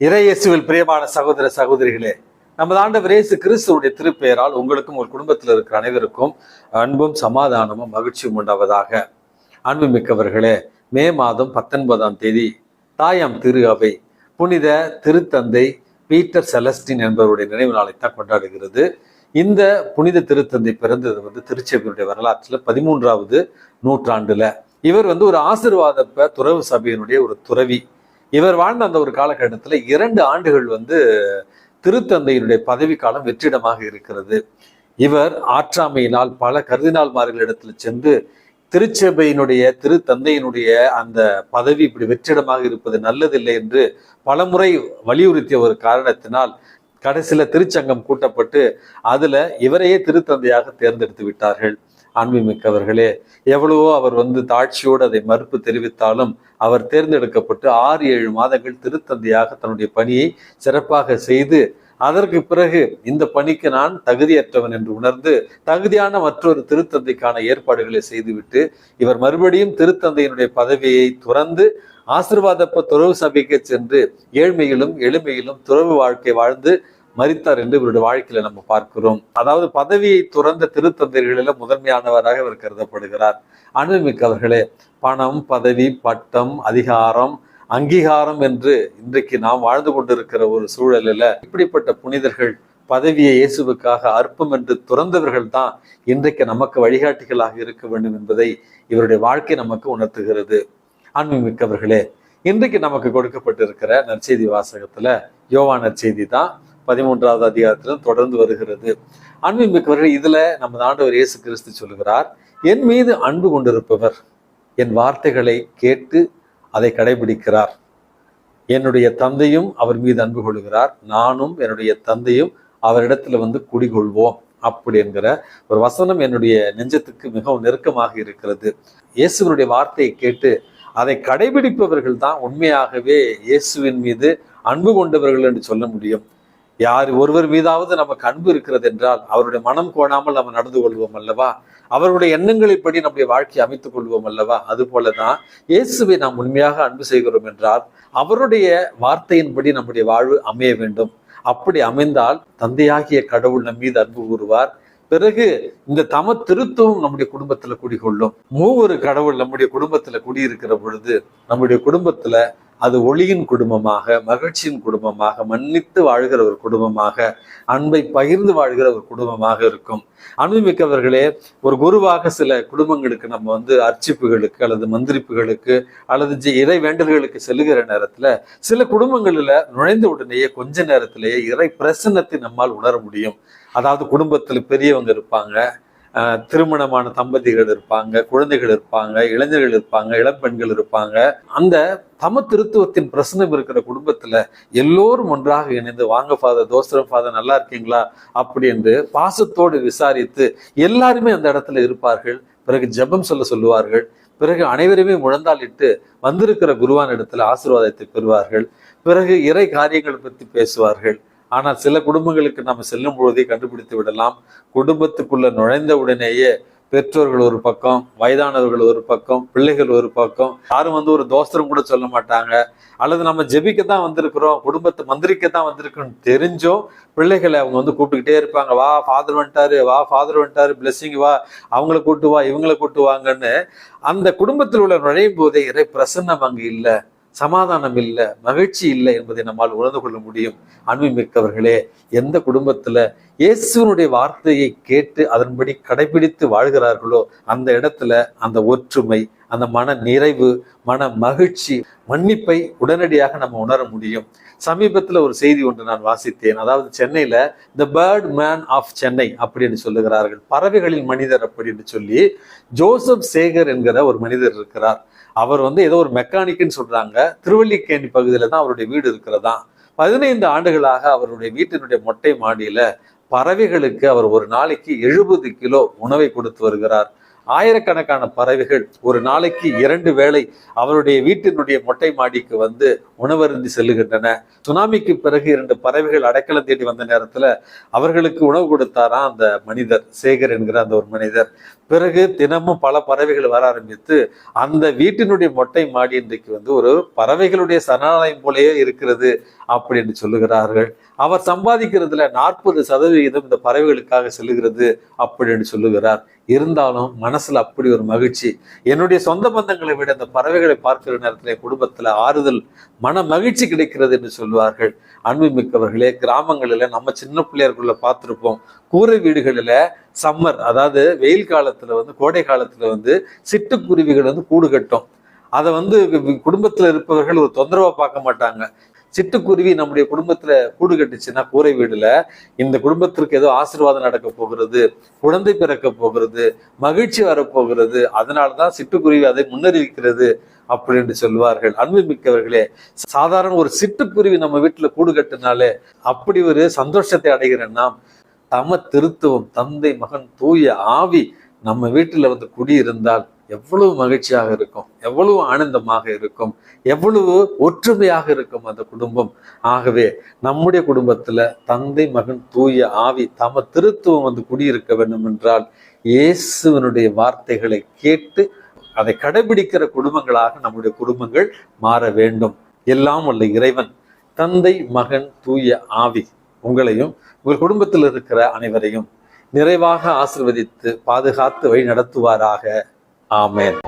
இறையேசுவில் பிரியமான சகோதர சகோதரிகளே, நமது ஆண்டவர் இயேசு கிறிஸ்துவுடைய திருப்பெயரால் உங்களுக்கும் ஒரு குடும்பத்தில் இருக்கிற அனைவருக்கும் அன்பும் சமாதானமும் மகிழ்ச்சியும் உண்டாவதாக. அன்பு மிக்கவர்களே, மே மாதம் 19ஆம் தேதி தாயாம் திரு அவை புனித திருத்தந்தை பீட்டர் செலஸ்டின் என்பவருடைய நினைவு நாளைத்தான் கொண்டாடுகிறது. இந்த புனித திருத்தந்தை பிறந்தது திருச்சபையினுடைய வரலாற்றில் 13வது நூற்றாண்டுல. இவர் ஒரு ஆசீர்வாத துறவு சபையினுடைய ஒரு துறவி. இவர் வாழ்ந்த அந்த ஒரு காலகட்டத்தில் 2 ஆண்டுகள் திருத்தந்தையினுடைய பதவி காலம் வெற்றிடமாக இருக்கிறது. இவர் ஆற்றாமையினால் பல கர்தினால்மார்களிடத்தில் சென்று திருச்சபையினுடைய திருத்தந்தையினுடைய அந்த பதவி இப்படி வெற்றிடமாக இருப்பது நல்லதில்லை என்று பலமுறை வலியுறுத்திய ஒரு காரணத்தினால் கடைசியில திருச்சங்கம் கூட்டப்பட்டு அதுல இவரையே திருத்தந்தையாக தேர்ந்தெடுத்து விட்டார்கள். அன்புமிக்கவர்களே, எவ்வளவோ அவர் தாட்சியோடு அதை மறுப்பு தெரிவித்தாலும் அவர் தேர்ந்தெடுக்கப்பட்டு 6-7 மாதங்கள் திருத்தந்தையாக தன்னுடைய பணியை சிறப்பாக செய்து அதற்கு பிறகு இந்த பணிக்கு நான் தகுதியற்றவன் என்று உணர்ந்து தகுதியான மற்றொரு திருத்தந்தைக்கான ஏற்பாடுகளை செய்துவிட்டு இவர் மறுபடியும் திருத்தந்தையினுடைய பதவியை துறந்து ஆசீர்வாத துறவு சபைக்கு சென்று ஏழ்மையிலும் எளிமையிலும் துறவு வாழ்க்கை வாழ்ந்து மரித்தார் என்று இவருடைய வாழ்க்கையில நம்ம பார்க்கிறோம். அதாவது பதவியை துறந்த திருத்தந்தைகளில முதன்மையானவராக இவர் கருதப்படுகிறார். அன்புமிக்கவர்களே, பணம், பதவி, பட்டம், அதிகாரம், அங்கீகாரம் என்று இன்றைக்கு நாம் வாழ்ந்து கொண்டிருக்கிற ஒரு சூழலில் இப்படிப்பட்ட புனிதர்கள் பதவியை இயேசுவுக்காக அற்பம் என்று துறந்தவர்கள் தான் இன்றைக்கு நமக்கு வழிகாட்டிகளாக இருக்க வேண்டும் என்பதை இவருடைய வாழ்க்கை நமக்கு உணர்த்துகிறது. அன்புமிக்கவர்களே, இன்றைக்கு நமக்கு கொடுக்கப்பட்டிருக்கிற நற்செய்தி வாசகத்துல யோவான் நற்செய்தி தான் 13வது அதிகாரத்திலும் தொடர்ந்து வருகிறது. அன்புமிக்கவர்கள், இதுல நமது ஆண்டவர் இயேசு கிறிஸ்து சொல்லுகிறார், என் மீது அன்பு கொண்டிருப்பவர் என் வார்த்தைகளை கேட்டு அதை கடைபிடிக்கிறார். என்னுடைய தந்தையும் அவர் மீது அன்பு கொள்கிறார், நானும் என்னுடைய தந்தையும் அவரிடத்துல குடிகொள்வோம் அப்படி என்கிற ஒரு வசனம் என்னுடைய நெஞ்சத்துக்கு மிகவும் நெருக்கமாக இருக்கிறது. இயேசுவனுடைய வார்த்தையை கேட்டு அதை கடைபிடிப்பவர்கள் தான் உண்மையாகவே இயேசுவின் மீது அன்பு கொண்டவர்கள் என்று சொல்ல முடியும். யார் ஒருவர் மீதாவது நமக்கு அன்பு இருக்கிறது என்றால் அவருடைய மனம் கோணாமல் நம்ம நடந்து கொள்வோம் அல்லவா, அவருடைய எண்ணங்களின்படி நம்முடைய வாழ்க்கையை அமைத்துக் கொள்வோம் அல்லவா. அது போலதான் இயேசுவை நாம் உண்மையாக அன்பு செய்கிறோம் என்றால் அவருடைய வார்த்தையின்படி நம்முடைய வாழ்வு அமைய வேண்டும். அப்படி அமைந்தால் தந்தையாகிய கடவுள் நம் மீது அன்பு கூறுவார். பிறகு இந்த தம திருத்துவம் நம்முடைய குடும்பத்துல குடிகொள்ளும். மூவொரு கடவுள் நம்முடைய குடும்பத்துல குடியிருக்கிற பொழுது நம்முடைய குடும்பத்துல அது ஒளியின் குடும்பமாக, மகிழ்ச்சியின் குடும்பமாக, மன்னித்து வாழ்கிற ஒரு குடும்பமாக, அன்பை பகிர்ந்து வாழ்கிற ஒரு குடும்பமாக இருக்கும். அன்புமிக்கவர்களே, ஒரு குருவாக சில குடும்பங்களுக்கு நம்ம அர்ச்சிப்புகளுக்கு அல்லது மந்திரிப்புகளுக்கு அல்லது இறை வேண்டல்களுக்கு செல்லுகிற நேரத்துல சில குடும்பங்களில் நுழைந்த உடனேயே கொஞ்ச நேரத்திலேயே இறை பிரசன்னத்தை நம்மால் உணர முடியும். அதாவது குடும்பத்துல பெரியவங்க இருப்பாங்க, திருமணமான தம்பதிகள் இருப்பாங்க, குழந்தைகள் இருப்பாங்க, இளைஞர்கள் இருப்பாங்க, இளம்பெண்கள் இருப்பாங்க. அந்த தம திருத்துவத்தின் பிரசனம் இருக்கிற குடும்பத்துல எல்லோரும் ஒன்றாக இணைந்து, வாங்க ஃபாதர், தோஸ்தரம் ஃபாதர், நல்லா இருக்கீங்களா அப்படி என்று பாசத்தோடு விசாரித்து எல்லாருமே அந்த இடத்துல இருப்பார்கள். பிறகு ஜெபம் சொல்லுவார்கள். பிறகு அனைவருமே முழந்தாளிட்டு வந்திருக்கிற குருவான் இடத்துல ஆசீர்வாதத்தை பெறுவார்கள். பிறகு இறை காரியங்களை பற்றி பேசுவார்கள். ஆனால் சில குடும்பங்களுக்கு நம்ம செல்லும் பொழுதே கண்டுபிடித்து விடலாம். குடும்பத்துக்குள்ள நுழைந்த உடனேயே பெற்றோர்கள் ஒரு பக்கம், வயதானவர்கள் ஒரு பக்கம், பிள்ளைகள் ஒரு பக்கம், யாரும் ஒரு தோஸ்தரம் கூட சொல்ல மாட்டாங்க. அல்லது நம்ம ஜெபிக்கத்தான் வந்திருக்கிறோம், குடும்பத்தை மந்திரிக்கத்தான் வந்திருக்கோம் தெரிஞ்சோம் பிள்ளைகளை அவங்க கூப்பிட்டுக்கிட்டே இருப்பாங்க. வா ஃபாதர் வந்துட்டாரு, வா ஃபாதர் வந்துட்டாரு, பிளெஸிங், வா அவங்கள கூட்டு வா, இவங்களை கூட்டு வாங்கன்னு அந்த குடும்பத்தில் உள்ள நுழையும் போதே இறை பிரசன்னம் அங்கு இல்லை, சமாதானம் இல்லை, மகிழ்ச்சி இல்லை என்பதை நம்மால் உணர்ந்து கொள்ள முடியும். அன்புமிக்கவர்களே, எந்த குடும்பத்துல இயேசுவனுடைய வார்த்தையை கேட்டு அதன்படி கடைபிடித்து வாழ்கிறார்களோ அந்த இடத்துல அந்த ஒற்றுமை, அந்த மன நிறைவு, மன மகிழ்ச்சி, மன்னிப்பை உடனடியாக நம்ம உணர முடியும். சமீபத்துல ஒரு செய்தி ஒன்று நான் வாசித்தேன். அதாவது சென்னையில the bird man of Chennai அப்படின்னு சொல்லுகிறார்கள், பறவைகளின் மனிதர் அப்படின்னு சொல்லி ஜோசப் சேகர் என்கிற ஒரு மனிதர் இருக்கிறார். அவர் ஏதோ ஒரு மெக்கானிக்குன்னு சொல்றாங்க. திருவல்லிக்கேணி பகுதியில தான் அவருடைய வீடு இருக்கிறதா. 15 ஆண்டுகளாக அவருடைய வீட்டினுடைய மொட்டை மாடியில பறவைகளுக்கு அவர் ஒரு நாளைக்கு 70 கிலோ உணவை கொடுத்து வருகிறார். ஆயிரக்கணக்கான பறவைகள் ஒரு நாளைக்கு 2 வேளை அவருடைய வீட்டினுடைய மொட்டை மாடிக்கு உணவருந்தி செல்லுகின்றன. சுனாமிக்கு பிறகு 2 பறவைகள் அடைக்கலம் தேடி வந்த நேரத்துல அவர்களுக்கு உணவு கொடுத்தாராம் அந்த மனிதர், சேகர் என்கிற அந்த ஒரு மனிதர். பிறகு தினமும் பல பறவைகள் வர ஆரம்பித்து அந்த வீட்டினுடைய மொட்டை மாடி இன்றைக்கு ஒரு பறவைகளுடைய சரணாலயம் போலயே இருக்கிறது அப்படின்னு சொல்லுகிறார்கள். அவர் சம்பாதிக்கிறதுல 40% இந்த பறவைகளுக்காக செல்லுகிறது அப்படின்னு சொல்லுகிறார். இருந்தாலும் மனசுல அப்படி ஒரு மகிழ்ச்சி. என்னுடைய சொந்த பந்தங்களை விட இந்த பறவைகளை பார்க்கிற நேரத்துல குடும்பத்துல ஆறுதல், மன மகிழ்ச்சி கிடைக்கிறது என்று சொல்வார்கள். அன்புமிக்கவர்களே, கிராமங்களில நம்ம சின்ன பிள்ளையருக்குள்ள பார்த்திருப்போம், கூரை வீடுகளில சம்மர், அதாவது வெயில் காலத்துல கோடை காலத்துல சிட்டுக்குருவிகள் கூடு கட்டும். அதை குடும்பத்துல இருப்பவர்கள் ஒரு தொந்தரவா பார்க்க மாட்டாங்க. சிட்டுக்குருவி நம்முடைய குடும்பத்துல கூடு கட்டுச்சுன்னா கூரை வீடுல, இந்த குடும்பத்திற்கு ஏதோ ஆசீர்வாதம் நடக்க போகிறது, குழந்தை பிறக்க போகிறது, மகிழ்ச்சி வரப்போகிறது, அதனாலதான் சிட்டுக்குருவி அதை முன்னறிவிக்கிறது அப்படின்னு சொல்வார்கள். அன்பு மிக்கவர்களே, சாதாரண ஒரு சிட்டுக்குருவி நம்ம வீட்டுல கூடு கட்டுனாலே அப்படி ஒரு சந்தோஷத்தை அடைகிற நாம், தம திருத்துவம் தந்தை மகன் தூய ஆவி நம்ம வீட்டுல குடியிருந்தால் எவ்வளவு மகிழ்ச்சியாக இருக்கும், எவ்வளவு ஆனந்தமாக இருக்கும், எவ்வளவு ஒற்றுமையாக இருக்கும் அந்த குடும்பம். ஆகவே நம்முடைய குடும்பத்துல தந்தை மகன் தூய ஆவி தம திருத்துவம் குடியிருக்க வேண்டும் என்றால் இயேசுவினுடைய வார்த்தைகளை கேட்டு அதை கடைபிடிக்கிற குடும்பங்களாக நம்முடைய குடும்பங்கள் மாற வேண்டும். எல்லாம் வல்ல இறைவன் தந்தை மகன் தூய ஆவி உங்களையும் உங்கள் குடும்பத்தில் இருக்கிற அனைவரையும் நிறைவாக ஆசீர்வதித்து பாதுகாத்து வழி நடத்துவாராக. ஆமென்.